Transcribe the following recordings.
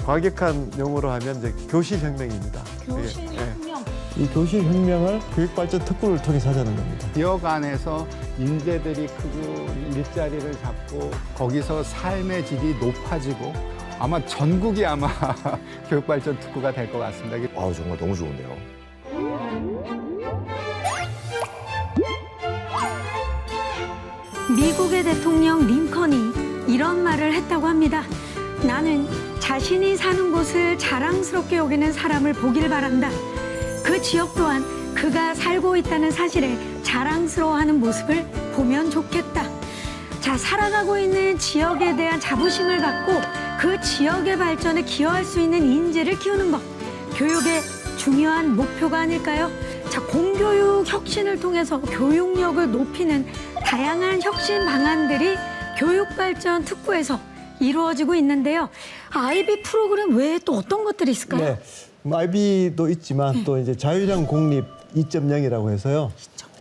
과격한 용어로 하면 이제 교실혁명입니다. 교실혁명. 이 교실혁명을 교육발전 특구를 통해서 하자는 겁니다. 지역 안에서 인재들이 크고 일자리를 잡고 거기서 삶의 질이 높아지고 아마 전국이 아마 교육발전 특구가 될 것 같습니다. 아, 정말 너무 좋은데요. 미국의 대통령 링컨이 이런 말을 했다고 합니다. 나는 자신이 사는 곳을 자랑스럽게 여기는 사람을 보길 바란다. 그 지역 또한 그가 살고 있다는 사실에 자랑스러워하는 모습을 보면 좋겠다. 자, 살아가고 있는 지역에 대한 자부심을 갖고 그 지역의 발전에 기여할 수 있는 인재를 키우는 것. 교육의 중요한 목표가 아닐까요? 자, 공교육 혁신을 통해서 교육력을 높이는 다양한 혁신 방안들이 교육발전 특구에서 이루어지고 있는데요. IB 프로그램 외에 또 어떤 것들이 있을까요? 네, 뭐 IB도 있지만 또 이제 자율형 공립 2.0이라고 해서요.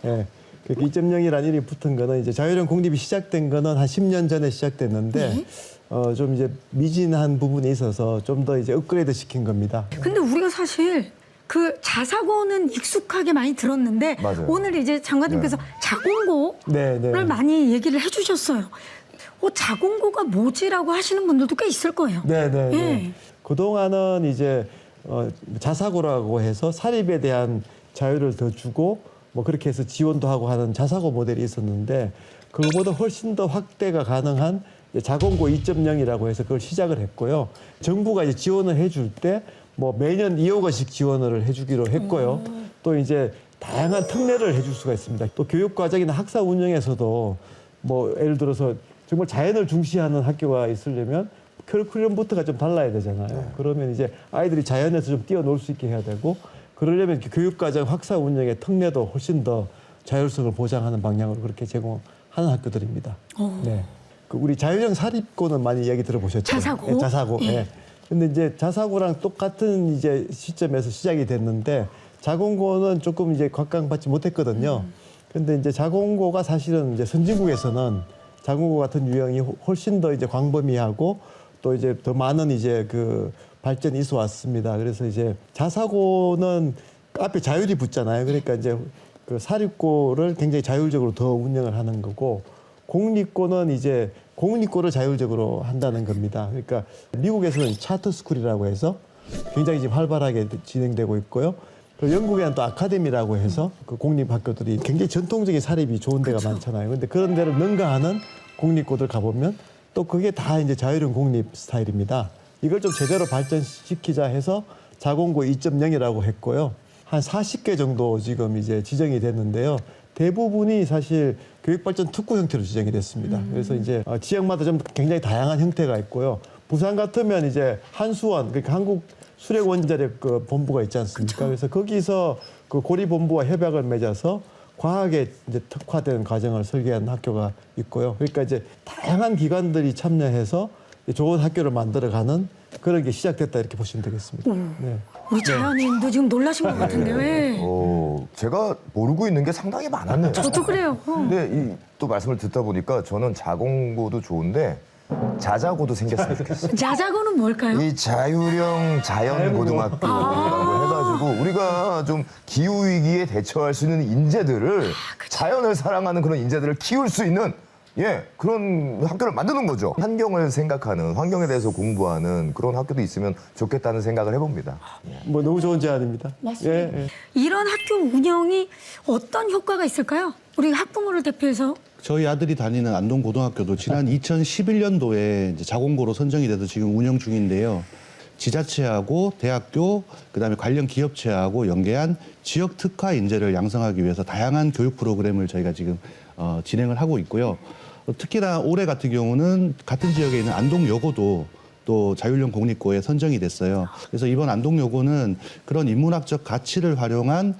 예, 2.0이라는 이름이 붙은 거는 이제 자율형 공립이 시작된 거는 한 10년 전에 시작됐는데 좀 이제 미진한 부분이 있어서 좀 더 이제 업그레이드 시킨 겁니다. 근데 우리가 사실 그 자사고는 익숙하게 많이 들었는데 맞아요. 오늘 이제 장관님께서 자공고를 네. 많이 얘기를 해주셨어요. 자공고가 뭐지라고 하시는 분들도 꽤 있을 거예요. 네. 예. 그동안은 이제 자사고라고 해서 사립에 대한 자유를 더 주고 뭐 그렇게 해서 지원도 하고 하는 자사고 모델이 있었는데 그거보다 훨씬 더 확대가 가능한 자공고 2.0이라고 해서 그걸 시작을 했고요. 정부가 이제 지원을 해줄 때 뭐 매년 2억 원씩 지원을 해주기로 했고요. 또 이제 다양한 특례를 해줄 수가 있습니다. 또 교육 과정이나 학사 운영에서도 뭐 예를 들어서 정말 자연을 중시하는 학교가 있으려면 커리큘럼부터가 좀 달라야 되잖아요. 그러면 이제 아이들이 자연에서 좀 뛰어놀 수 있게 해야 되고 그러려면 교육과정 학사 운영의 특례도 훨씬 더 자율성을 보장하는 방향으로 그렇게 제공하는 학교들입니다. 네. 우리 자율형 사립고는 많이 이야기 들어보셨죠? 자사고? 네, 자사고. 네. 근데 이제 자사고랑 똑같은 이제 시점에서 시작이 됐는데 자공고는 조금 이제 각광받지 못했거든요. 근데 이제 자공고가 사실은 이제 선진국에서는 자공고 같은 유형이 훨씬 더 이제 광범위하고 또 이제 더 많은 이제 그 발전이 있어 왔습니다. 그래서 이제 자사고는 앞에 자율이 붙잖아요. 그러니까 이제 그 사립고를 굉장히 자율적으로 더 운영을 하는 거고 공립고는 이제 공립고를 자율적으로 한다는 겁니다. 그러니까 미국에서는 차터 스쿨이라고 해서 굉장히 지금 활발하게 진행되고 있고요. 그리고 영국에는 또 아카데미라고 해서 그 공립학교들이 굉장히 전통적인 사립이 좋은 데가 많잖아요. 근데 그런 데를 능가하는 공립고들 가보면 또 그게 다 이제 자율형 공립 스타일입니다. 이걸 좀 제대로 발전시키자 해서 자공고 2.0이라고 했고요. 한 40개 정도 지금 이제 지정이 됐는데요. 대부분이 사실 교육발전 특구 형태로 지정이 됐습니다. 그래서 이제 지역마다 좀 굉장히 다양한 형태가 있고요. 부산 같으면 이제 한수원, 그러니까 한국 수력원자력 그 본부가 있지 않습니까? 그래서 거기서 그 고리본부와 협약을 맺어서 과학에 이제 특화된 과정을 설계한 학교가 있고요. 그러니까 이제 다양한 기관들이 참여해서 좋은 학교를 만들어가는 그런 게 시작됐다 이렇게 보시면 되겠습니다. 네. 우리 자연인도 지금 놀라신 것 같은데요. 예. 제가 모르고 있는 게 상당히 많았네요. 저도 그래요. 근데 또 말씀을 듣다 보니까 저는 자공고도 좋은데 자자고도 생겼으면 좋겠어요. 자사고는 뭘까요? 이 자율형 자연고등학교라고 해가지고 우리가 좀 기후위기에 대처할 수 있는 인재들을 자연을 사랑하는 그런 인재들을 키울 수 있는 그런 학교를 만드는 거죠. 환경을 생각하는, 환경에 대해서 공부하는 그런 학교도 있으면 좋겠다는 생각을 해봅니다. 뭐 너무 좋은 제안입니다. 맞습니다. 예. 이런 학교 운영이 어떤 효과가 있을까요? 우리 학부모를 대표해서. 저희 아들이 다니는 안동고등학교도 지난 2011년도에 이제 자공고로 선정이 돼서 지금 운영 중인데요. 지자체하고 대학교, 그다음에 관련 기업체하고 연계한 지역 특화 인재를 양성하기 위해서 다양한 교육 프로그램을 저희가 지금 진행을 하고 있고요. 특히나 올해 같은 경우는 같은 지역에 있는 안동여고도 또 자율형 공립고에 선정이 됐어요. 그래서 이번 안동여고는 그런 인문학적 가치를 활용한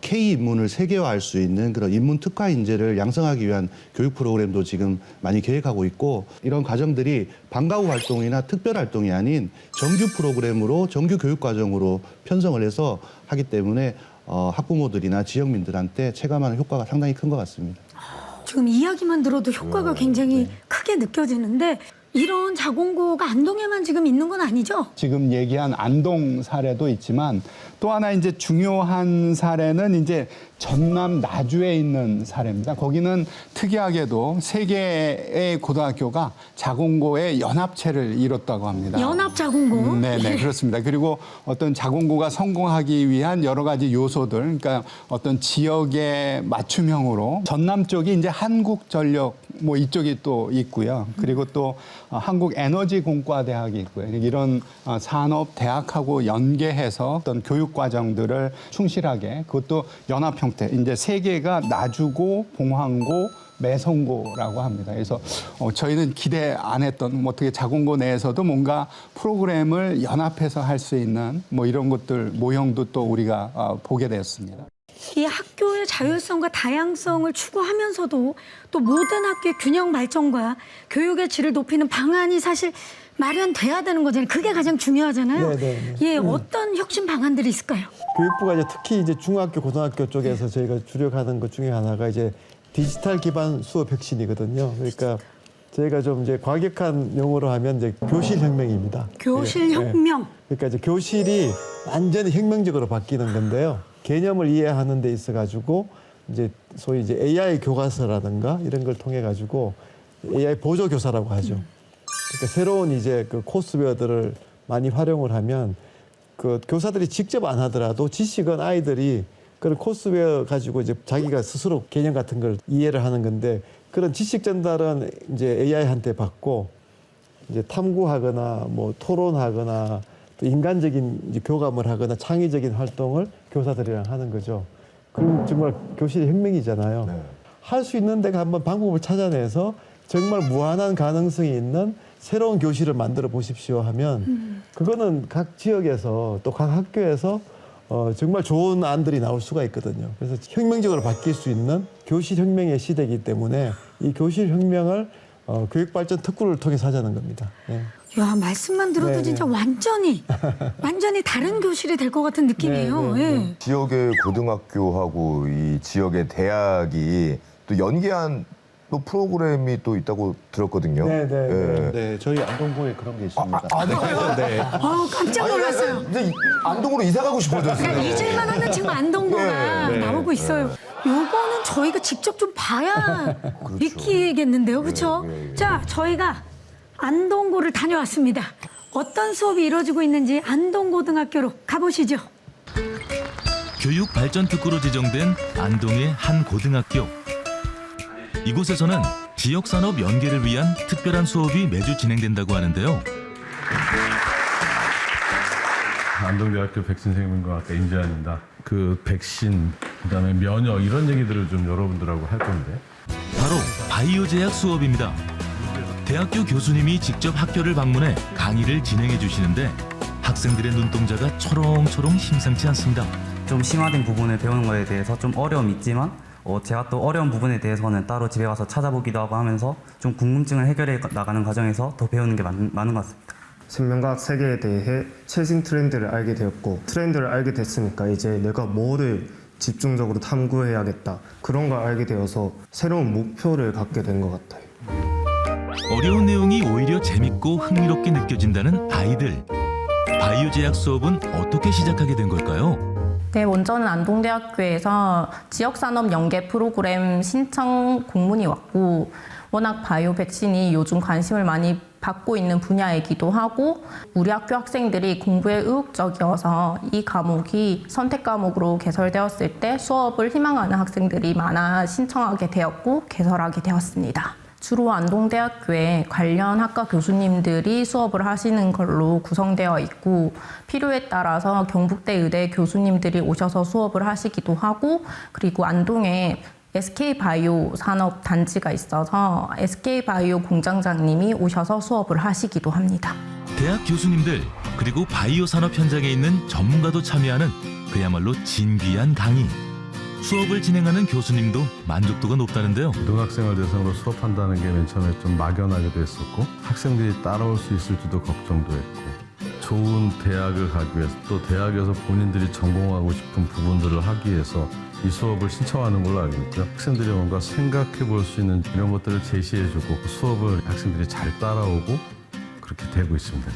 K 인문을 세계화할 수 있는 그런 인문 특화 인재를 양성하기 위한 교육 프로그램도 지금 많이 계획하고 있고 이런 과정들이 방과 후 활동이나 특별 활동이 아닌 정규 프로그램으로 정규 교육 과정으로 편성을 해서 하기 때문에 학부모들이나 지역민들한테 체감하는 효과가 상당히 큰 것 같습니다. 지금 이야기만 들어도 효과가 굉장히 크게 느껴지는데 이런 자공고가 안동에만 지금 있는 건 아니죠? 지금 얘기한 안동 사례도 있지만 또 하나 이제 중요한 사례는 이제 전남 나주에 있는 사례입니다. 거기는 특이하게도 3개의 고등학교가 자공고의 연합체를 이뤘다고 합니다. 연합 자공고. 네네, 그렇습니다. 그리고 어떤 자공고가 성공하기 위한 여러 가지 요소들, 그러니까 어떤 지역의 맞춤형으로 전남 쪽이 이제 한국전력 뭐 이쪽이 또 있고요. 그리고 또 한국에너지공과대학이 있고요. 이런 산업 대학하고 연계해서 어떤 교육 과정들을 충실하게, 그것도 연합 형태, 이제 3개가 나주고, 봉황고, 매성고라고 합니다. 그래서 저희는 기대 안 했던 뭐 어떻게 자공고 내에서도 뭔가 프로그램을 연합해서 할 수 있는 뭐 이런 것들 모형도 또 우리가 보게 되었습니다. 이 학교의 자율성과 다양성을 추구하면서도 또 모든 학교의 균형 발전과 교육의 질을 높이는 방안이 사실 마련돼야 되는 거잖아요. 그게 가장 중요하잖아요. 네. 예, 어떤 혁신 방안들이 있을까요? 교육부가 이제 특히 이제 중학교, 고등학교 쪽에서 저희가 주력하는 것 중에 하나가 이제 디지털 기반 수업 혁신이거든요. 그러니까 저희가 좀 이제 과격한 용어로 하면 이제 교실 혁명입니다. 교실 혁명. 그러니까 이제 교실이 완전히 혁명적으로 바뀌는 건데요. 개념을 이해하는 데 있어 가지고 이제 소위 이제 AI 교과서라든가 이런 걸 통해 가지고 AI 보조 교사라고 하죠. 그러니까 새로운 이제 그 코스웨어들을 많이 활용을 하면 그 교사들이 직접 안 하더라도 지식은 아이들이 그런 코스웨어 가지고 이제 자기가 스스로 개념 같은 걸 이해를 하는 건데, 그런 지식 전달은 이제 AI한테 받고 이제 탐구하거나 뭐 토론하거나 또 인간적인 이제 교감을 하거나 창의적인 활동을 교사들이랑 하는 거죠. 그럼 정말 교실이 혁명이잖아요. 네. 할 수 있는 데가 한번 방법을 찾아내서 정말 무한한 가능성이 있는 새로운 교실을 만들어 보십시오 하면 그거는 각 지역에서 또 각 학교에서 정말 좋은 안들이 나올 수가 있거든요. 그래서 혁명적으로 바뀔 수 있는 교실 혁명의 시대이기 때문에 이 교실 혁명을 교육발전 특구를 통해서 하자는 겁니다. 네. 야, 말씀만 들어도 네네. 진짜 완전히 다른 교실이 될 것 같은 느낌이에요. 네. 예. 지역의 고등학교하고 이 지역의 대학이 또 연계한 또 프로그램이 또 있다고 들었거든요. 네. 예. 네, 저희 안동고에 그런 게 있습니다. 네. 깜짝 놀랐어요. 근데 안동으로 이사 가고 싶어졌어요. 그러니까 잊을만 하는 지금 안동고가 나오고 있어요. 요거는 저희가 직접 좀 봐야 믿기겠는데요. 그렇죠? 예. 자, 저희가 안동고를 다녀왔습니다. 어떤 수업이 이루어지고 있는지 안동고등학교로 가보시죠. 교육 발전 특구로 지정된 안동의 한 고등학교. 이곳에서는 지역 산업 연계를 위한 특별한 수업이 매주 진행된다고 하는데요. 안동대학교 백신생명과학과 임재환입니다. 그 백신, 그다음에 면역 이런 얘기들을 좀 여러분들하고 할 건데. 바로 바이오 제약 수업입니다. 대학교 교수님이 직접 학교를 방문해 강의를 진행해 주시는데 학생들의 눈동자가 초롱초롱 심상치 않습니다. 좀 심화된 부분을 배우는 거에 대해서 좀 어려움이 있지만 제가 또 어려운 부분에 대해서는 따로 집에 와서 찾아보기도 하고 하면서 좀 궁금증을 해결해 나가는 과정에서 더 배우는 게 많은 것 같습니다. 생명과학 세계에 대해 최신 트렌드를 알게 되었고, 트렌드를 알게 됐으니까 이제 내가 뭐를 집중적으로 탐구해야겠다, 그런 걸 알게 되어서 새로운 목표를 갖게 된 것 같아요. 어려운 내용이 오히려 재밌고 흥미롭게 느껴진다는 아이들. 바이오 제약 수업은 어떻게 시작하게 된 걸까요? 네, 먼저는 안동대학교에서 지역산업 연계 프로그램 신청 공문이 왔고, 워낙 바이오 백신이 요즘 관심을 많이 받고 있는 분야이기도 하고 우리 학교 학생들이 공부에 의욕적이어서 이 과목이 선택 과목으로 개설되었을 때 수업을 희망하는 학생들이 많아 신청하게 되었고 개설하게 되었습니다. 주로 안동대학교에 관련 학과 교수님들이 수업을 하시는 걸로 구성되어 있고 필요에 따라서 경북대 의대 교수님들이 오셔서 수업을 하시기도 하고, 그리고 안동에 SK바이오 산업단지가 있어서 SK바이오 공장장님이 오셔서 수업을 하시기도 합니다. 대학 교수님들 그리고 바이오 산업 현장에 있는 전문가도 참여하는 그야말로 진귀한 강의. 수업을 진행하는 교수님도 만족도가 높다는데요. 고등학생을 대상으로 수업한다는 게 맨 처음에 좀 막연하기도 했었고 학생들이 따라올 수 있을지도 걱정도 했고, 좋은 대학을 가기 위해서 또 대학에서 본인들이 전공하고 싶은 부분들을 하기 위해서 이 수업을 신청하는 걸로 알고 있고요. 학생들이 뭔가 생각해 볼 수 있는 이런 것들을 제시해주고 그 수업을 학생들이 잘 따라오고 그렇게 되고 있습니다.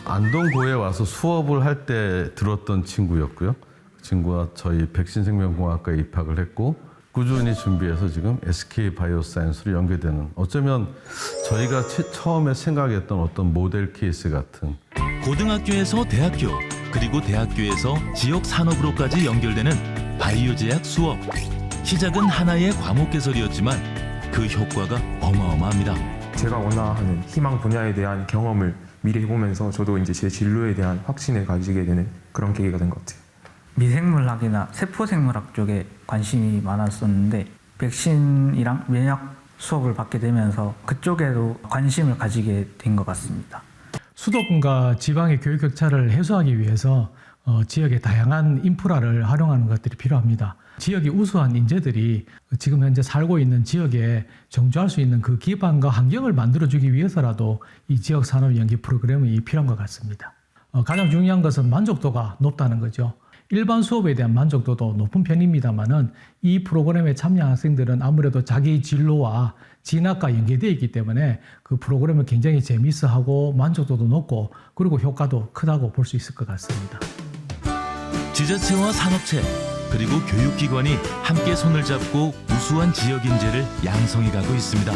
안동고에 와서 수업을 할 때 들었던 친구였고요. 그 친구가 저희 백신생명공학과에 입학을 했고 꾸준히 준비해서 지금 SK바이오사이언스로 연계되는, 어쩌면 저희가 처음에 생각했던 어떤 모델 케이스 같은, 고등학교에서 대학교, 그리고 대학교에서 지역 산업으로까지 연결되는 바이오 제약 수업. 시작은 하나의 과목 개설이었지만 그 효과가 어마어마합니다. 제가 원하는 희망 분야에 대한 경험을 미리 해보면서 저도 이제 제 진로에 대한 확신을 가지게 되는 그런 계기가 된 것 같아요. 미생물학이나 세포생물학 쪽에 관심이 많았었는데 백신이랑 면역 수업을 받게 되면서 그쪽에도 관심을 가지게 된 것 같습니다. 수도권과 지방의 교육 격차를 해소하기 위해서 지역의 다양한 인프라를 활용하는 것들이 필요합니다. 지역의 우수한 인재들이 지금 현재 살고 있는 지역에 정주할 수 있는 그 기반과 환경을 만들어주기 위해서라도 이 지역 산업 연계 프로그램이 필요한 것 같습니다. 가장 중요한 것은 만족도가 높다는 거죠. 일반 수업에 대한 만족도도 높은 편입니다만은 이 프로그램에 참여한 학생들은 아무래도 자기 진로와 진학과 연계되어 있기 때문에 그 프로그램을 굉장히 재미있어하고 만족도도 높고 그리고 효과도 크다고 볼 수 있을 것 같습니다. 지자체와 산업체, 그리고 교육기관이 함께 손을 잡고 우수한 지역 인재를 양성해가고 있습니다.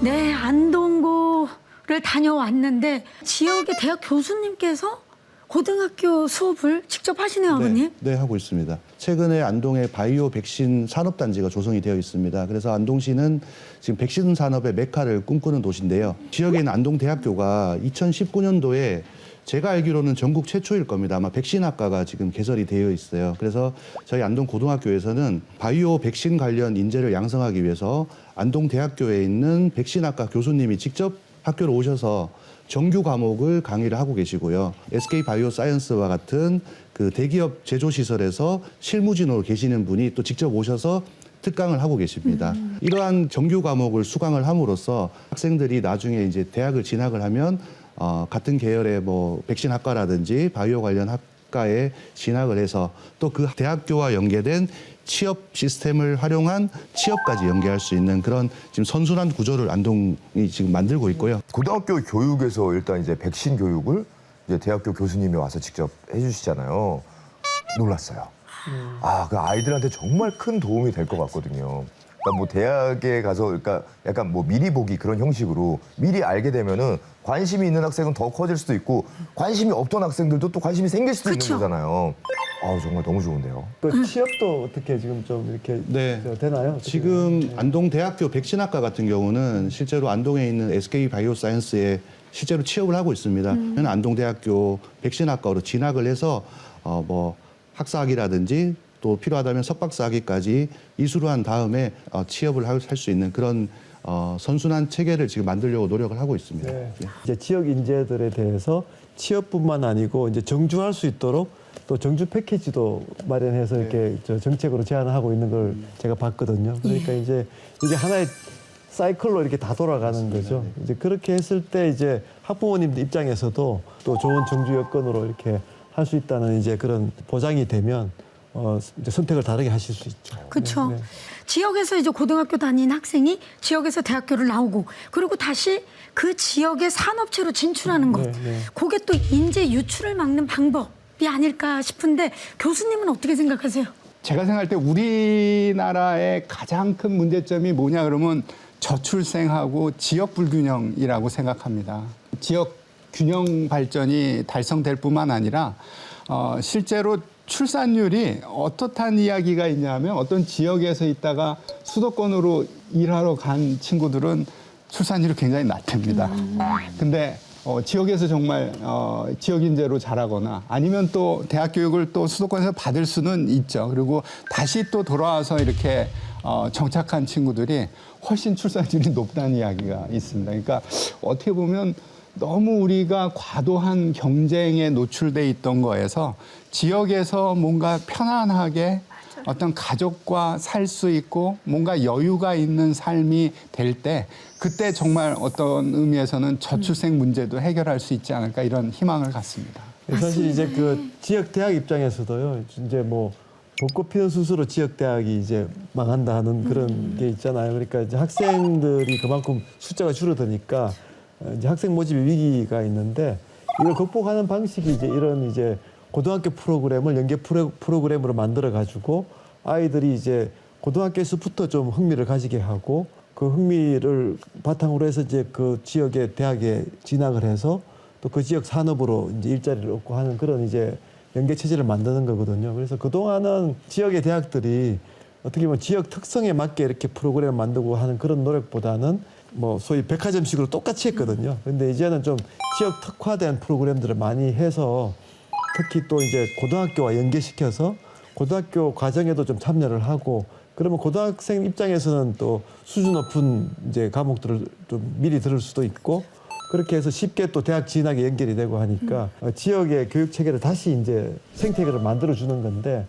네, 안동고를 다녀왔는데 지역의 대학 교수님께서 고등학교 수업을 직접 하시네요, 아버님? 네, 하고 있습니다. 최근에 안동에 바이오 백신 산업단지가 조성이 되어 있습니다. 그래서 안동시는 지금 백신 산업의 메카를 꿈꾸는 도시인데요. 지역에 있는 안동대학교가 2019년도에 제가 알기로는 전국 최초일 겁니다. 아마 백신학과가 지금 개설이 되어 있어요. 그래서 저희 안동고등학교에서는 바이오 백신 관련 인재를 양성하기 위해서 안동대학교에 있는 백신학과 교수님이 직접 학교로 오셔서 정규 과목을 강의를 하고 계시고요. SK바이오사이언스와 같은 그 대기업 제조시설에서 실무진으로 계시는 분이 또 직접 오셔서 특강을 하고 계십니다. 이러한 정규 과목을 수강을 함으로써 학생들이 나중에 이제 대학을 진학을 하면 같은 계열의 뭐 백신학과라든지 바이오 관련 학과에 진학을 해서 또 그 대학교와 연계된 취업 시스템을 활용한 취업까지 연계할 수 있는 그런 지금 선순환 구조를 안동이 지금 만들고 있고요. 고등학교 교육에서 일단 이제 백신 교육을 이제 대학교 교수님이 와서 직접 해주시잖아요. 놀랐어요. 그 아이들한테 정말 큰 도움이 될 것 같거든요. 그러니까 뭐 대학에 가서 그러니까 약간 뭐 미리 보기 그런 형식으로 미리 알게 되면은 관심이 있는 학생은 더 커질 수도 있고 관심이 없던 학생들도 또 관심이 생길 수도 있는 거잖아요. 정말 너무 좋은데요. 그 취업도 어떻게 지금 좀 이렇게 되나요? 지금 안동대학교 백신학과 같은 경우는 실제로 안동에 있는 SK바이오사이언스에 실제로 취업을 하고 있습니다. 저는 안동대학교 백신학과로 진학을 해서 뭐 학사학위라든지 또 필요하다면 석박사학위까지 이수를 한 다음에 취업을 할 수 있는 그런 선순환 체계를 지금 만들려고 노력을 하고 있습니다. 네. 이제 지역 인재들에 대해서 취업뿐만 아니고 이제 정주할 수 있도록 또 정주 패키지도 마련해서 이렇게 저 정책으로 제안을 하고 있는 걸 제가 봤거든요. 그러니까 이제 이게 하나의 사이클로 이렇게 다 돌아가는 거죠. 이제 그렇게 했을 때 이제 학부모님들 입장에서도 또 좋은 정주 여건으로 이렇게 할 수 있다는 이제 그런 보장이 되면 이제 선택을 다르게 하실 수 있죠. 그렇죠. 네, 네. 지역에서 이제 고등학교 다닌 학생이 지역에서 대학교를 나오고 그리고 다시 그 지역의 산업체로 진출하는 것. 네, 네. 그게 또 인재 유출을 막는 방법이 아닐까 싶은데 교수님은 어떻게 생각하세요? 제가 생각할 때 우리나라의 가장 큰 문제점이 뭐냐 그러면 저출생하고 지역 불균형이라고 생각합니다. 지역 균형 발전이 달성될 뿐만 아니라 실제로 출산율이 어떻단 이야기가 있냐면 어떤 지역에서 있다가 수도권으로 일하러 간 친구들은 출산율이 굉장히 낮답니다. 근데 지역에서 정말 지역 인재로 자라거나 아니면 또 대학 교육을 또 수도권에서 받을 수는 있죠. 그리고 다시 또 돌아와서 이렇게 정착한 친구들이 훨씬 출산율이 높다는 이야기가 있습니다. 그러니까 어떻게 보면 너무 우리가 과도한 경쟁에 노출돼 있던 거에서 지역에서 뭔가 편안하게 어떤 가족과 살 수 있고 뭔가 여유가 있는 삶이 될 때 그때 정말 어떤 의미에서는 저출생 문제도 해결할 수 있지 않을까 이런 희망을 갖습니다. 사실 이제 그 지역 대학 입장에서도요. 이제 뭐 벚꽃 피는 수수로 지역 대학이 이제 망한다 하는 그런 게 있잖아요. 그러니까 이제 학생들이 그만큼 숫자가 줄어드니까 이제 학생 모집의 위기가 있는데 이걸 극복하는 방식이 이제 이런 이제 고등학교 프로그램을 연계 프로그램으로 만들어 가지고 아이들이 이제 고등학교에서부터 좀 흥미를 가지게 하고 그 흥미를 바탕으로 해서 이제 그 지역의 대학에 진학을 해서 또 그 지역 산업으로 이제 일자리를 얻고 하는 그런 이제 연계 체제를 만드는 거거든요. 그래서 그동안은 지역의 대학들이 어떻게 보면 지역 특성에 맞게 이렇게 프로그램을 만들고 하는 그런 노력보다는 뭐 소위 백화점식으로 똑같이 했거든요. 근데 이제는 좀 지역 특화된 프로그램들을 많이 해서 특히 또 이제 고등학교와 연계시켜서 고등학교 과정에도 좀 참여를 하고 그러면 고등학생 입장에서는 또 수준 높은 이제 과목들을 좀 미리 들을 수도 있고 그렇게 해서 쉽게 또 대학 진학에 연결이 되고 하니까 지역의 교육 체계를 다시 이제 생태계를 만들어 주는 건데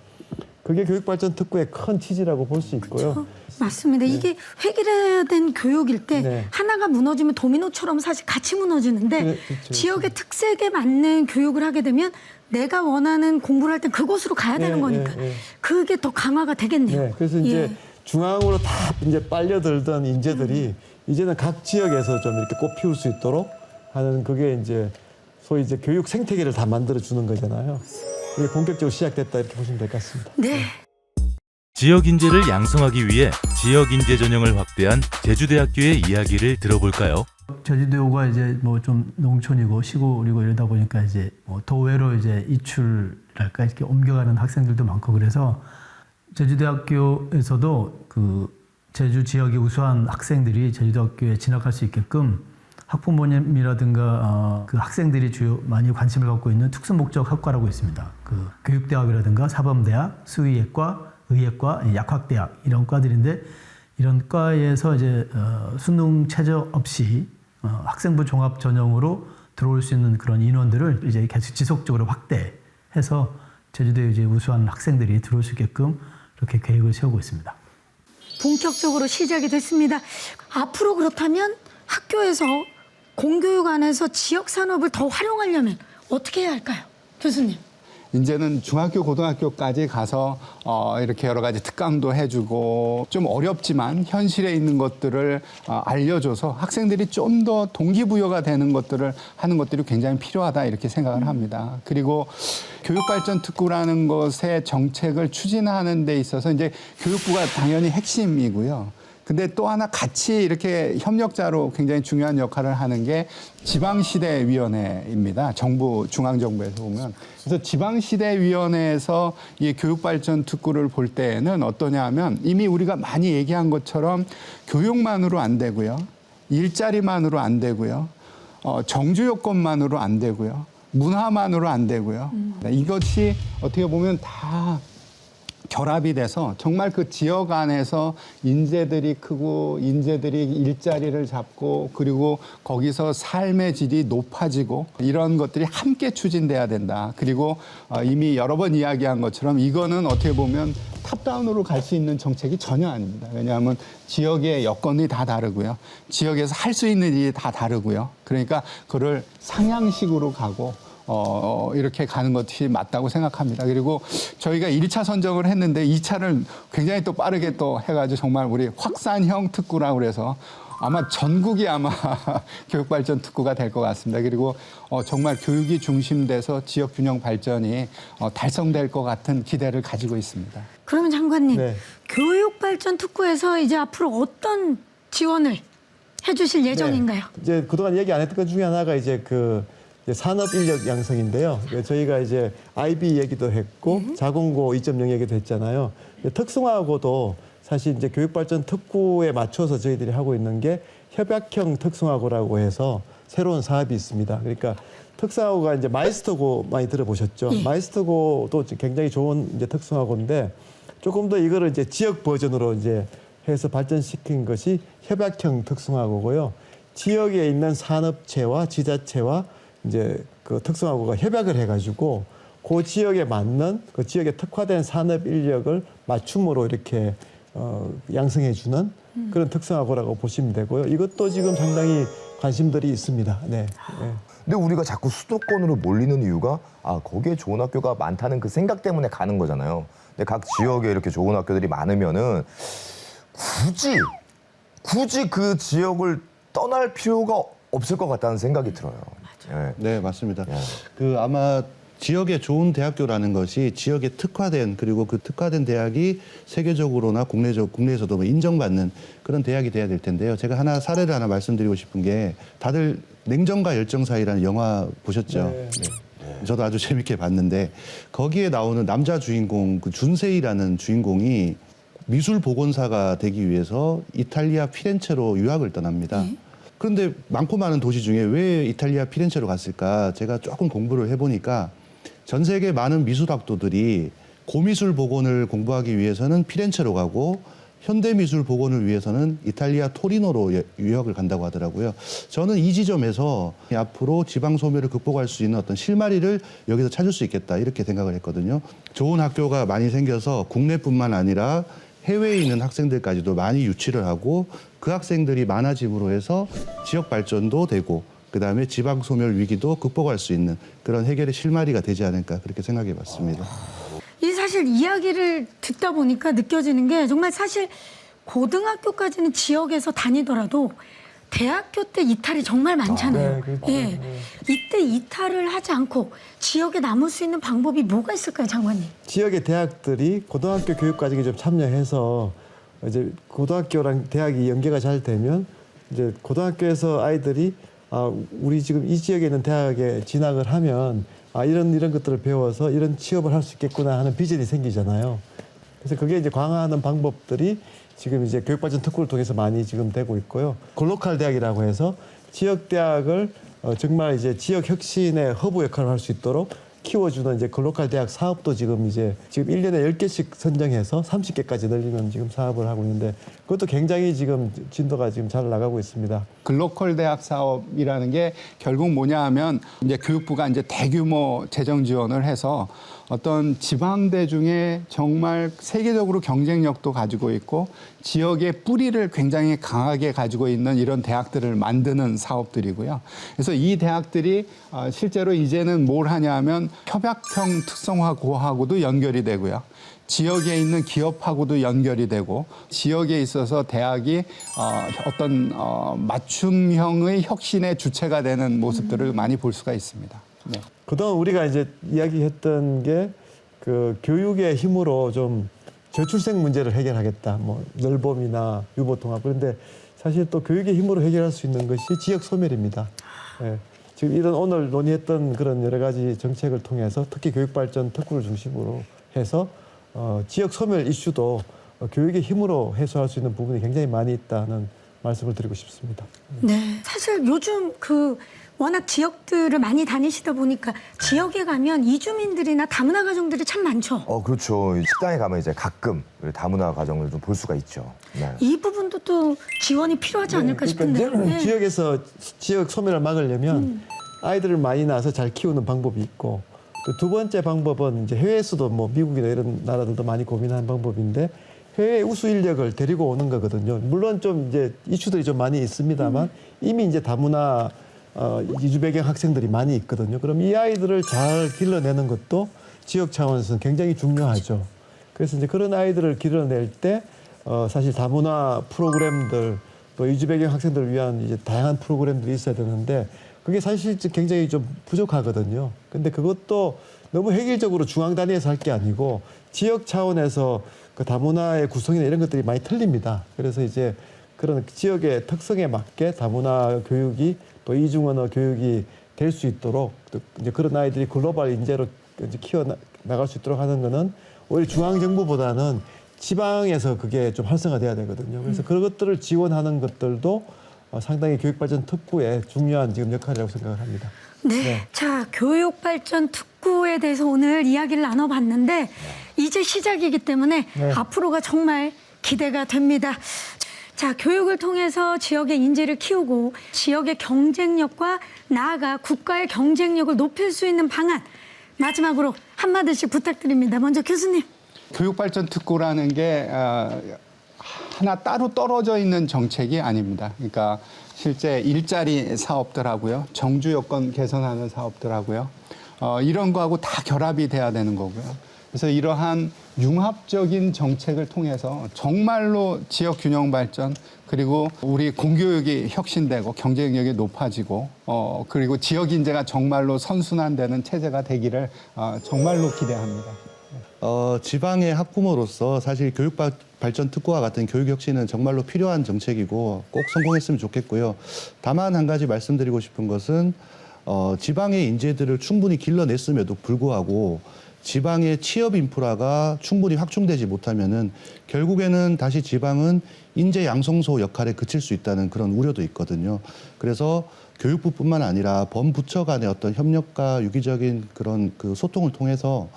그게 교육발전 특구의 큰 취지라고 볼 수 있고요. 그렇죠. 맞습니다. 이게 획일화된 교육일 때 네. 하나가 무너지면 도미노처럼 사실 같이 무너지는데 네, 그렇죠. 지역의 특색에 맞는 교육을 하게 되면 내가 원하는 공부를 할 때 그곳으로 가야 되는 네, 거니까 네, 네. 그게 더 강화가 되겠네요. 네, 그래서 이제 예. 중앙으로 다 이제 빨려들던 인재들이 이제는 각 지역에서 좀 이렇게 꽃 피울 수 있도록 하는 그게 이제 소위 이제 교육 생태계를 다 만들어 주는 거잖아요. 이게 본격적으로 시작됐다 이렇게 보시면 될 것 같습니다. 네. 지역 인재를 양성하기 위해 지역 인재 전형을 확대한 제주대학교의 이야기를 들어볼까요? 제주도가 이제 뭐 좀 농촌이고 시골이고 이러다 보니까 이제 뭐 도외로 이제 이출랄까 이렇게 옮겨가는 학생들도 많고 그래서 제주대학교에서도 그 제주 지역의 우수한 학생들이 제주대학교에 진학할 수 있게끔 학부모님이라든가 그 학생들이 주요 많이 관심을 갖고 있는 특수목적 학과라고 있습니다. 그 교육대학이라든가 사범대학, 수의예과, 의예과, 약학대학 이런 과들인데 이런 과에서 이제 수능 최저 없이 학생부 종합 전형으로 들어올 수 있는 그런 인원들을 이제 계속 지속적으로 확대해서 제주도에 이제 우수한 학생들이 들어올 수 있게끔 이렇게 계획을 세우고 있습니다. 본격적으로 시작이 됐습니다. 앞으로 그렇다면 학교에서 공교육 안에서 지역 산업을 더 활용하려면 어떻게 해야 할까요? 교수님. 이제는 중학교, 고등학교까지 가서 이렇게 여러 가지 특강도 해주고 좀 어렵지만 현실에 있는 것들을 알려줘서 학생들이 좀 더 동기부여가 되는 것들을 하는 것들이 굉장히 필요하다 이렇게 생각을 합니다. 그리고 교육발전특구라는 것의 정책을 추진하는 데 있어서 이제 교육부가 당연히 핵심이고요. 근데 또 하나 같이 이렇게 협력자로 굉장히 중요한 역할을 하는 게 지방시대위원회입니다. 정부, 중앙정부에서 보면. 그래서 지방시대위원회에서 이 교육발전특구를 볼 때에는 어떠냐 하면 이미 우리가 많이 얘기한 것처럼 교육만으로 안 되고요. 일자리만으로 안 되고요. 정주요건만으로 안 되고요. 문화만으로 안 되고요. 이것이 어떻게 보면 다 결합이 돼서 정말 그 지역 안에서 인재들이 크고 인재들이 일자리를 잡고 그리고 거기서 삶의 질이 높아지고 이런 것들이 함께 추진돼야 된다. 그리고 이미 여러 번 이야기한 것처럼 이거는 어떻게 보면 탑다운으로 갈 수 있는 정책이 전혀 아닙니다. 왜냐하면 지역의 여건이 다 다르고요. 지역에서 할 수 있는 일이 다 다르고요. 그러니까 그걸 상향식으로 가고 이렇게 가는 것이 맞다고 생각합니다. 그리고 저희가 1차 선정을 했는데 2차를 굉장히 또 빠르게 또 해가지고 정말 우리 확산형 특구라고 그래서 아마 전국이 아마 교육발전 특구가 될 것 같습니다. 그리고 정말 교육이 중심돼서 지역 균형 발전이 달성될 것 같은 기대를 가지고 있습니다. 그러면 장관님, 네. 교육발전특구에서 이제 앞으로 어떤 지원을 해주실 예정인가요? 이제 그동안 얘기 안 했던 것 중에 하나가 이제 그 산업 인력 양성인데요. 저희가 이제 IB 얘기도 했고 자공고 2.0 얘기도 했잖아요. 특성화고도 사실 이제 교육발전 특구에 맞춰서 저희들이 하고 있는 게 협약형 특성화고라고 해서 새로운 사업이 있습니다. 그러니까 특성화고가 이제 마이스터고 많이 들어보셨죠? 마이스터고도 굉장히 좋은 이제 특성화고인데 조금 더 이거를 이제 지역 버전으로 이제 해서 발전시킨 것이 협약형 특성화고고요. 지역에 있는 산업체와 지자체와 이제 그 특성화고가 협약을 해가지고 그 지역에 맞는 그 지역에 특화된 산업 인력을 맞춤으로 이렇게 양성해주는 그런 특성화고라고 보시면 되고요. 이것도 지금 상당히 관심들이 있습니다. 네. 네. 근데 우리가 자꾸 수도권으로 몰리는 이유가 거기에 좋은 학교가 많다는 그 생각 때문에 가는 거잖아요. 근데 각 지역에 이렇게 좋은 학교들이 많으면은 굳이 그 지역을 떠날 필요가 없을 것 같다는 생각이 들어요. 네. 네, 맞습니다. 그 아마 지역의 좋은 대학교라는 것이 지역에 특화된 그리고 그 특화된 대학이 세계적으로나 국내에서도 뭐 인정받는 그런 대학이 돼야 될 텐데요. 제가 사례를 하나 말씀드리고 싶은 게 다들 냉정과 열정 사이라는 영화 보셨죠? 네. 저도 아주 재밌게 봤는데 거기에 나오는 남자 주인공 그 준세이라는 주인공이 미술 복원사가 되기 위해서 이탈리아 피렌체로 유학을 떠납니다. 그런데 많고 많은 도시 중에 왜 이탈리아 피렌체로 갔을까? 제가 조금 공부를 해보니까 전 세계 많은 미술학도들이 고미술 복원을 공부하기 위해서는 피렌체로 가고 현대미술 복원을 위해서는 이탈리아 토리노로 유학을 간다고 하더라고요. 저는 이 지점에서 앞으로 지방 소멸을 극복할 수 있는 어떤 실마리를 여기서 찾을 수 있겠다 이렇게 생각을 했거든요. 좋은 학교가 많이 생겨서 국내뿐만 아니라 해외에 있는 학생들까지도 많이 유치를 하고 그 학생들이 많아짐으로 해서 지역 발전도 되고 그다음에 지방 소멸 위기도 극복할 수 있는 그런 해결의 실마리가 되지 않을까 그렇게 생각해 봤습니다. 이 사실 이야기를 듣다 보니까 느껴지는 게 정말 사실 고등학교까지는 지역에서 다니더라도 대학교 때 이탈이 정말 많잖아요. 네, 그렇죠. 예. 네. 이때 이탈을 하지 않고 지역에 남을 수 있는 방법이 뭐가 있을까요, 장관님? 지역의 대학들이 고등학교 교육 과정에 좀 참여해서 이제 고등학교랑 대학이 연계가 잘 되면 이제 고등학교에서 아이들이 우리 지금 이 지역에 있는 대학에 진학을 하면 이런 것들을 배워서 이런 취업을 할 수 있겠구나 하는 비전이 생기잖아요. 그래서 그게 이제 강화하는 방법들이 지금 이제 교육발전 특구를 통해서 많이 지금 되고 있고요. 글로컬 대학이라고 해서 지역 대학을 정말 이제 지역 혁신의 허브 역할을 할 수 있도록 키워주는 이제 글로컬 대학 사업도 지금 1년에 10개씩 선정해서 30개까지 늘리는 지금 사업을 하고 있는데 그것도 굉장히 지금 진도가 지금 잘 나가고 있습니다. 글로컬 대학 사업이라는 게 결국 뭐냐 하면 이제 교육부가 이제 대규모 재정 지원을 해서 어떤 지방대 중에 정말 세계적으로 경쟁력도 가지고 있고 지역의 뿌리를 굉장히 강하게 가지고 있는 이런 대학들을 만드는 사업들이고요. 그래서 이 대학들이 실제로 이제는 뭘 하냐 하면 협약형 특성화고하고도 연결이 되고요. 지역에 있는 기업하고도 연결이 되고 지역에 있어서 대학이 어떤 맞춤형의 혁신의 주체가 되는 모습들을 많이 볼 수가 있습니다. 네. 그동안 우리가 이제 이야기했던 게 그 교육의 힘으로 좀 저출생 문제를 해결하겠다. 뭐 널봄이나 유보통합. 그런데 사실 또 교육의 힘으로 해결할 수 있는 것이 지역 소멸입니다. 예. 지금 이런 오늘 논의했던 그런 여러 가지 정책을 통해서 특히 교육발전 특구를 중심으로 해서 지역 소멸 이슈도 교육의 힘으로 해소할 수 있는 부분이 굉장히 많이 있다는 말씀을 드리고 싶습니다. 네. 사실 요즘 워낙 지역들을 많이 다니시다 보니까 지역에 가면 이주민들이나 다문화 가정들이 참 많죠. 그렇죠. 식당에 가면 이제 가끔 다문화 가정을 좀 볼 수가 있죠. 네. 이 부분도 또 지원이 필요하지 않을까 싶은데요. 그러니까 네. 지역에서 지역 소멸을 막으려면 아이들을 많이 낳아서 잘 키우는 방법이 있고 또 두 번째 방법은 이제 해외에서도 뭐 미국이나 이런 나라들도 많이 고민하는 방법인데 해외 우수 인력을 데리고 오는 거거든요. 물론 좀 이제 이슈들이 좀 많이 있습니다만 이미 이제 다문화 이주 배경 학생들이 많이 있거든요. 그럼 이 아이들을 잘 길러내는 것도 지역 차원에서는 굉장히 중요하죠. 그래서 이제 그런 아이들을 길러낼 때 사실 다문화 프로그램들 또 이주 배경 학생들을 위한 이제 다양한 프로그램들이 있어야 되는데 그게 사실 굉장히 좀 부족하거든요. 근데 그것도 너무 획일적으로 중앙 단위에서 할 게 아니고 지역 차원에서 그 다문화의 구성이나 이런 것들이 많이 틀립니다. 그래서 이제 그런 지역의 특성에 맞게 다문화 교육이 또 이중언어 교육이 될 수 있도록 또 이제 그런 아이들이 글로벌 인재로 이제 키워 나갈 수 있도록 하는 거는 오히려 중앙 정부보다는 지방에서 그게 좀 활성화돼야 되거든요. 그래서 그런 것들을 지원하는 것들도 상당히 교육발전 특구의 중요한 지금 역할이라고 생각을 합니다. 네. 자, 교육발전 특구에 대해서 오늘 이야기를 나눠봤는데 이제 시작이기 때문에 앞으로가 정말 기대가 됩니다. 자, 교육을 통해서 지역의 인재를 키우고 지역의 경쟁력과 나아가 국가의 경쟁력을 높일 수 있는 방안 마지막으로 한마디씩 부탁드립니다. 먼저 교수님. 교육발전 특구라는 게 하나 따로 떨어져 있는 정책이 아닙니다. 그러니까 실제 일자리 사업들 하고요. 정주 여건 개선하는 사업들 하고요. 이런 거하고 다 결합이 돼야 되는 거고요. 그래서 이러한 융합적인 정책을 통해서 정말로 지역 균형 발전 그리고 우리 공교육이 혁신되고 경쟁력이 높아지고 그리고 지역 인재가 정말로 선순환되는 체제가 되기를 정말로 기대합니다. 지방의 학부모로서 사실 교육발전 특구와 같은 교육혁신은 정말로 필요한 정책이고 꼭 성공했으면 좋겠고요. 다만 한 가지 말씀드리고 싶은 것은 지방의 인재들을 충분히 길러냈음에도 불구하고 지방의 취업 인프라가 충분히 확충되지 못하면은 결국에는 다시 지방은 인재 양성소 역할에 그칠 수 있다는 그런 우려도 있거든요. 그래서 교육부뿐만 아니라 범부처 간의 어떤 협력과 유기적인 그런 그 소통을 통해서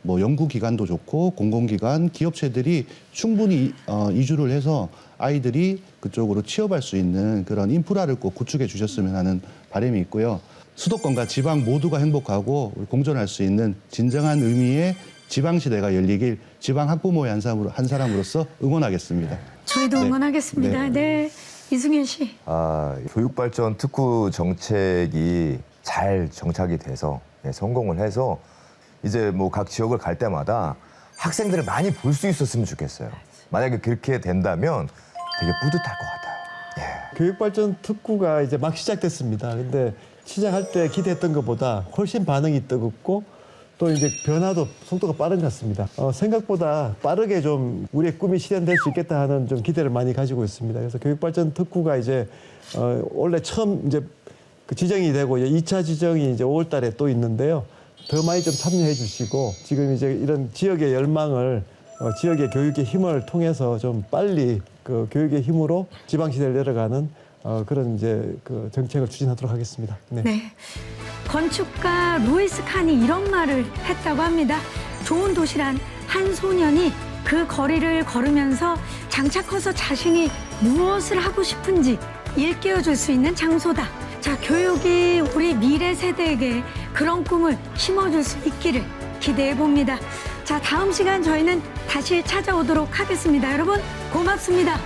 뭐 연구기관도 좋고 공공기관, 기업체들이 충분히 이주를 해서 아이들이 그쪽으로 취업할 수 있는 그런 인프라를 꼭 구축해 주셨으면 하는 바람이 있고요. 수도권과 지방 모두가 행복하고 공존할 수 있는 진정한 의미의 지방시대가 열리길 지방 학부모의 한 사람으로서 응원하겠습니다. 저희도 네. 응원하겠습니다. 네. 이승윤 씨. 교육발전 특구 정책이 잘 정착이 돼서 성공을 해서 이제 뭐 각 지역을 갈 때마다 학생들을 많이 볼 수 있었으면 좋겠어요. 만약에 그렇게 된다면 되게 뿌듯할 것 같아요. 교육발전 특구가 이제 막 시작됐습니다. 근데 시작할 때 기대했던 것보다 훨씬 반응이 뜨겁고 또 이제 변화도 속도가 빠른 것 같습니다. 생각보다 빠르게 좀 우리의 꿈이 실현될 수 있겠다 하는 좀 기대를 많이 가지고 있습니다. 그래서 교육발전 특구가 이제 원래 처음 이제 그 지정이 되고 2차 지정이 이제 5월 달에 또 있는데요. 더 많이 좀 참여해 주시고 지금 이제 이런 지역의 열망을 지역의 교육의 힘을 통해서 좀 빨리 그 교육의 힘으로 지방시대를 내려가는 그런 이제 그 정책을 추진하도록 하겠습니다. 네. 네. 건축가 루이스 칸이 이런 말을 했다고 합니다. 좋은 도시란 한 소년이 그 거리를 걸으면서 장차 커서 자신이 무엇을 하고 싶은지 일깨워줄 수 있는 장소다. 자, 교육이 우리 미래 세대에게 그런 꿈을 심어줄 수 있기를 기대해 봅니다. 자, 다음 시간 저희는 다시 찾아오도록 하겠습니다. 여러분, 고맙습니다.